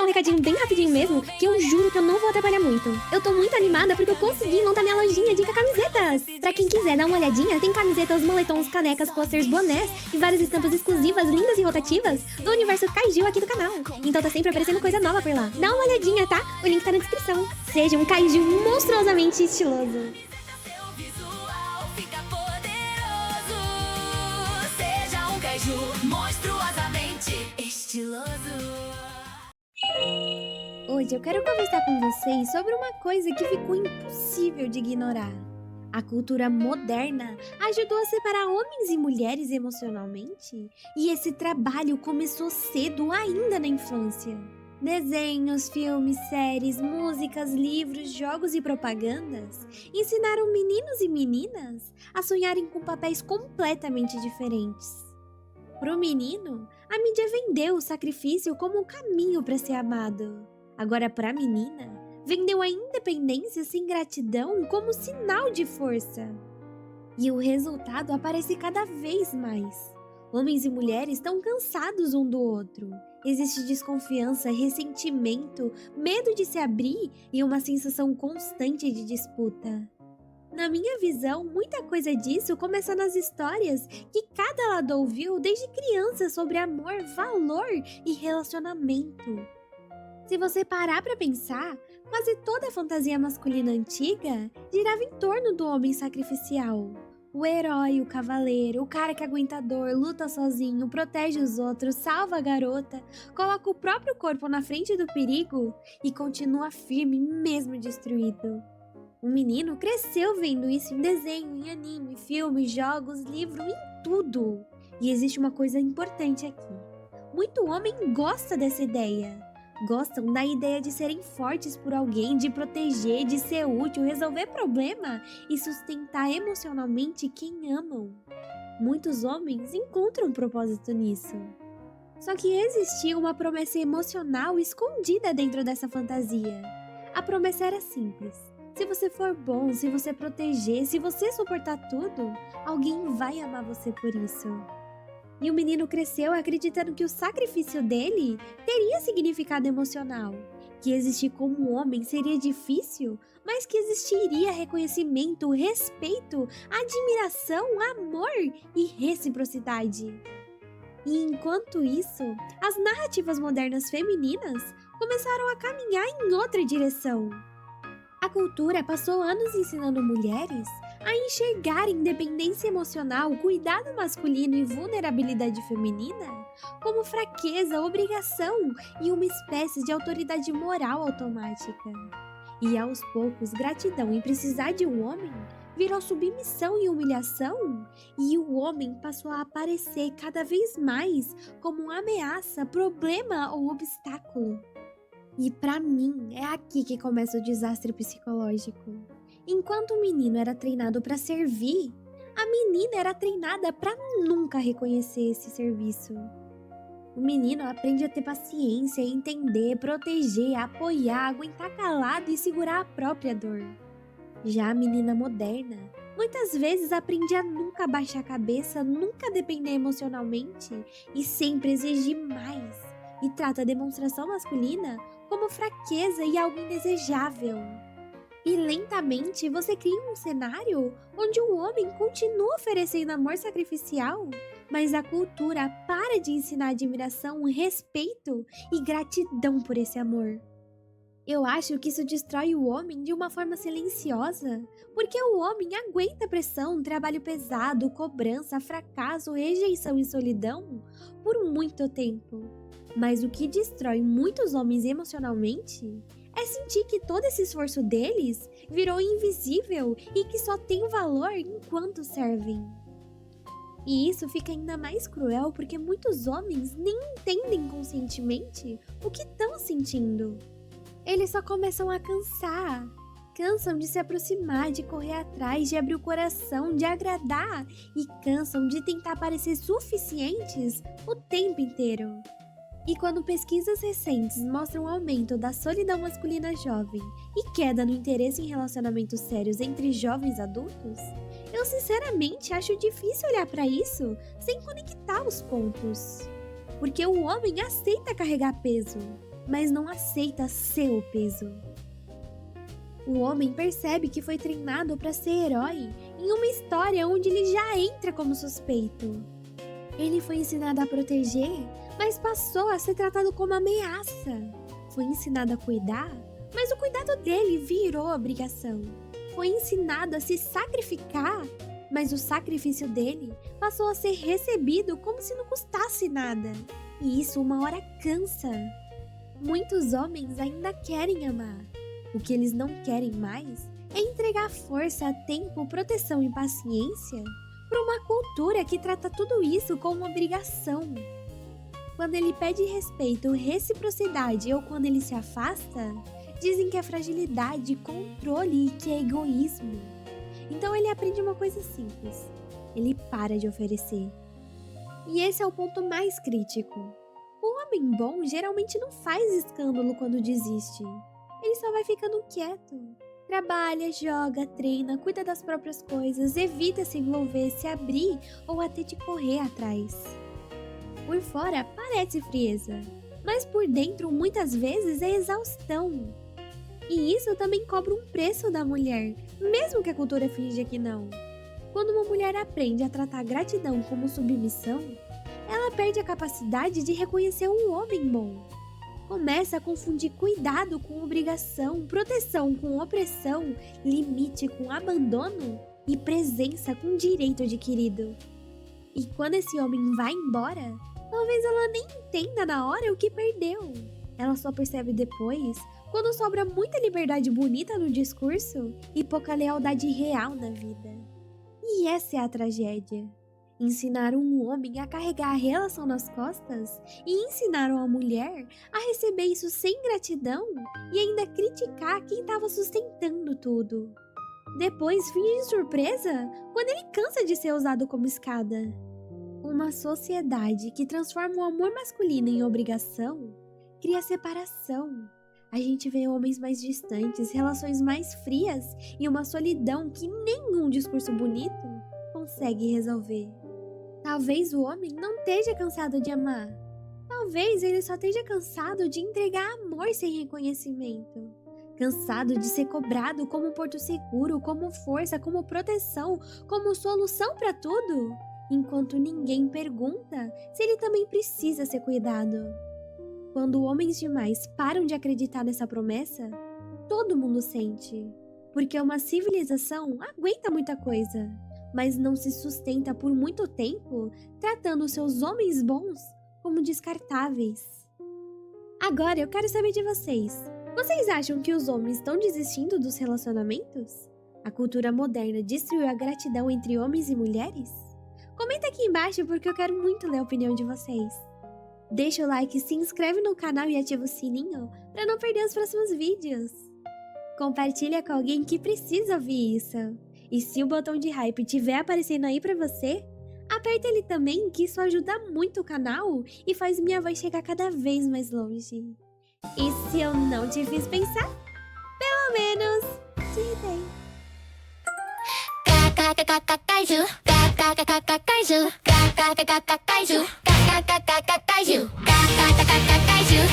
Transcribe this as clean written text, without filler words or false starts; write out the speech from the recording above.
um recadinho bem rapidinho mesmo, que eu juro que eu não vou atrapalhar muito. Eu tô muito animada porque eu consegui montar minha lojinha de camisetas. Pra quem quiser dar uma olhadinha, tem camisetas, moletons, canecas, posters, bonés e várias estampas exclusivas, lindas e rotativas do universo Kaiju aqui do canal. Então tá sempre aparecendo coisa nova por lá. Dá uma olhadinha, tá? O link tá na descrição. Seja um Kaiju monstruosamente estiloso. Monstruosamente estiloso. Hoje eu quero conversar com vocês sobre uma coisa que ficou impossível de ignorar. A cultura moderna ajudou a separar homens e mulheres emocionalmente, e esse trabalho começou cedo, ainda na infância. Desenhos, filmes, séries, músicas, livros, jogos e propagandas ensinaram meninos e meninas a sonharem com papéis completamente diferentes. Para o menino, a mídia vendeu o sacrifício como um caminho para ser amado. Agora, para a menina, vendeu a independência sem gratidão como sinal de força. E o resultado aparece cada vez mais. Homens e mulheres estão cansados um do outro. Existe desconfiança, ressentimento, medo de se abrir e uma sensação constante de disputa. Na minha visão, muita coisa disso começa nas histórias que cada lado ouviu desde criança sobre amor, valor e relacionamento. Se você parar pra pensar, quase toda a fantasia masculina antiga girava em torno do homem sacrificial. O herói, o cavaleiro, o cara que aguenta a dor, luta sozinho, protege os outros, salva a garota, coloca o próprio corpo na frente do perigo e continua firme mesmo destruído. O menino cresceu vendo isso em desenho, em anime, filmes, jogos, livro, em tudo. E existe uma coisa importante aqui. Muito homem gosta dessa ideia. Gostam da ideia de serem fortes por alguém, de proteger, de ser útil, resolver problema e sustentar emocionalmente quem amam. Muitos homens encontram propósito nisso. Só que existia uma promessa emocional escondida dentro dessa fantasia. A promessa era simples. Se você for bom, se você proteger, se você suportar tudo, alguém vai amar você por isso. E o menino cresceu acreditando que o sacrifício dele teria significado emocional, que existir como homem seria difícil, mas que existiria reconhecimento, respeito, admiração, amor e reciprocidade. E enquanto isso, as narrativas modernas femininas começaram a caminhar em outra direção. A cultura passou anos ensinando mulheres a enxergar independência emocional, cuidado masculino e vulnerabilidade feminina como fraqueza, obrigação e uma espécie de autoridade moral automática. E aos poucos, gratidão em precisar de um homem virou submissão e humilhação, e o homem passou a aparecer cada vez mais como uma ameaça, problema ou obstáculo. E pra mim, é aqui que começa o desastre psicológico. Enquanto o menino era treinado pra servir, a menina era treinada pra nunca reconhecer esse serviço. O menino aprende a ter paciência, entender, proteger, apoiar, aguentar calado e segurar a própria dor. Já a menina moderna, muitas vezes aprende a nunca baixar a cabeça, nunca depender emocionalmente e sempre exigir mais. E trata a demonstração masculina como fraqueza e algo indesejável. E lentamente você cria um cenário onde o homem continua oferecendo amor sacrificial, mas a cultura para de ensinar admiração, respeito e gratidão por esse amor. Eu acho que isso destrói o homem de uma forma silenciosa, porque o homem aguenta pressão, trabalho pesado, cobrança, fracasso, rejeição e solidão por muito tempo. Mas o que destrói muitos homens emocionalmente é sentir que todo esse esforço deles virou invisível e que só tem valor enquanto servem. E isso fica ainda mais cruel porque muitos homens nem entendem conscientemente o que estão sentindo. Eles só começam a cansar. Cansam de se aproximar, de correr atrás, de abrir o coração, de agradar e cansam de tentar parecer suficientes o tempo inteiro. E quando pesquisas recentes mostram um aumento da solidão masculina jovem e queda no interesse em relacionamentos sérios entre jovens adultos, eu sinceramente acho difícil olhar para isso sem conectar os pontos. Porque o homem aceita carregar peso. mas não aceita seu peso. O homem percebe que foi treinado para ser herói em uma história onde ele já entra como suspeito. Ele foi ensinado a proteger, mas passou a ser tratado como ameaça. Foi ensinado a cuidar, mas o cuidado dele virou obrigação. Foi ensinado a se sacrificar, mas o sacrifício dele passou a ser recebido como se não custasse nada. E isso uma hora cansa. Muitos homens ainda querem amar. O que eles não querem mais é entregar força, tempo, proteção e paciência para uma cultura que trata tudo isso como obrigação. Quando ele pede respeito, reciprocidade ou quando ele se afasta, dizem que é fragilidade, controle e que é egoísmo. Então ele aprende uma coisa simples: ele para de oferecer. E esse é o ponto mais crítico. O homem bom geralmente não faz escândalo quando desiste. Ele só vai ficando quieto. Trabalha, joga, treina, cuida das próprias coisas, evita se envolver, se abrir ou até de correr atrás. Por fora parece frieza, mas por dentro muitas vezes é exaustão. E isso também cobra um preço da mulher, mesmo que a cultura finja que não. Quando uma mulher aprende a tratar a gratidão como submissão, ela perde a capacidade de reconhecer um homem bom. Começa a confundir cuidado com obrigação, proteção com opressão, limite com abandono e presença com direito adquirido. E quando esse homem vai embora, talvez ela nem entenda na hora o que perdeu. Ela só percebe depois, quando sobra muita liberdade bonita no discurso e pouca lealdade real na vida. E essa é a tragédia. Ensinaram um homem a carregar a relação nas costas e ensinaram a mulher a receber isso sem gratidão e ainda criticar quem estava sustentando tudo. Depois finge surpresa quando ele cansa de ser usado como escada. Uma sociedade que transforma o amor masculino em obrigação cria separação. A gente vê homens mais distantes, relações mais frias e uma solidão que nenhum discurso bonito consegue resolver. Talvez o homem não esteja cansado de amar. Talvez ele só esteja cansado de entregar amor sem reconhecimento. Cansado de ser cobrado como um porto seguro, como força, como proteção, como solução para tudo, enquanto ninguém pergunta se ele também precisa ser cuidado. Quando homens demais param de acreditar nessa promessa, todo mundo sente. Porque uma civilização aguenta muita coisa, mas não se sustenta por muito tempo tratando seus homens bons como descartáveis. Agora eu quero saber de vocês. Vocês acham que os homens estão desistindo dos relacionamentos? A cultura moderna destruiu a gratidão entre homens e mulheres? Comenta aqui embaixo porque eu quero muito ler a opinião de vocês. Deixa o like, se inscreve no canal e ativa o sininho para não perder os próximos vídeos. Compartilha com alguém que precisa ouvir isso. E se o botão de hype estiver aparecendo aí pra você, aperta ele também, que isso ajuda muito o canal e faz minha voz chegar cada vez mais longe. E se eu não te fiz pensar, pelo menos te irritei. Kaiju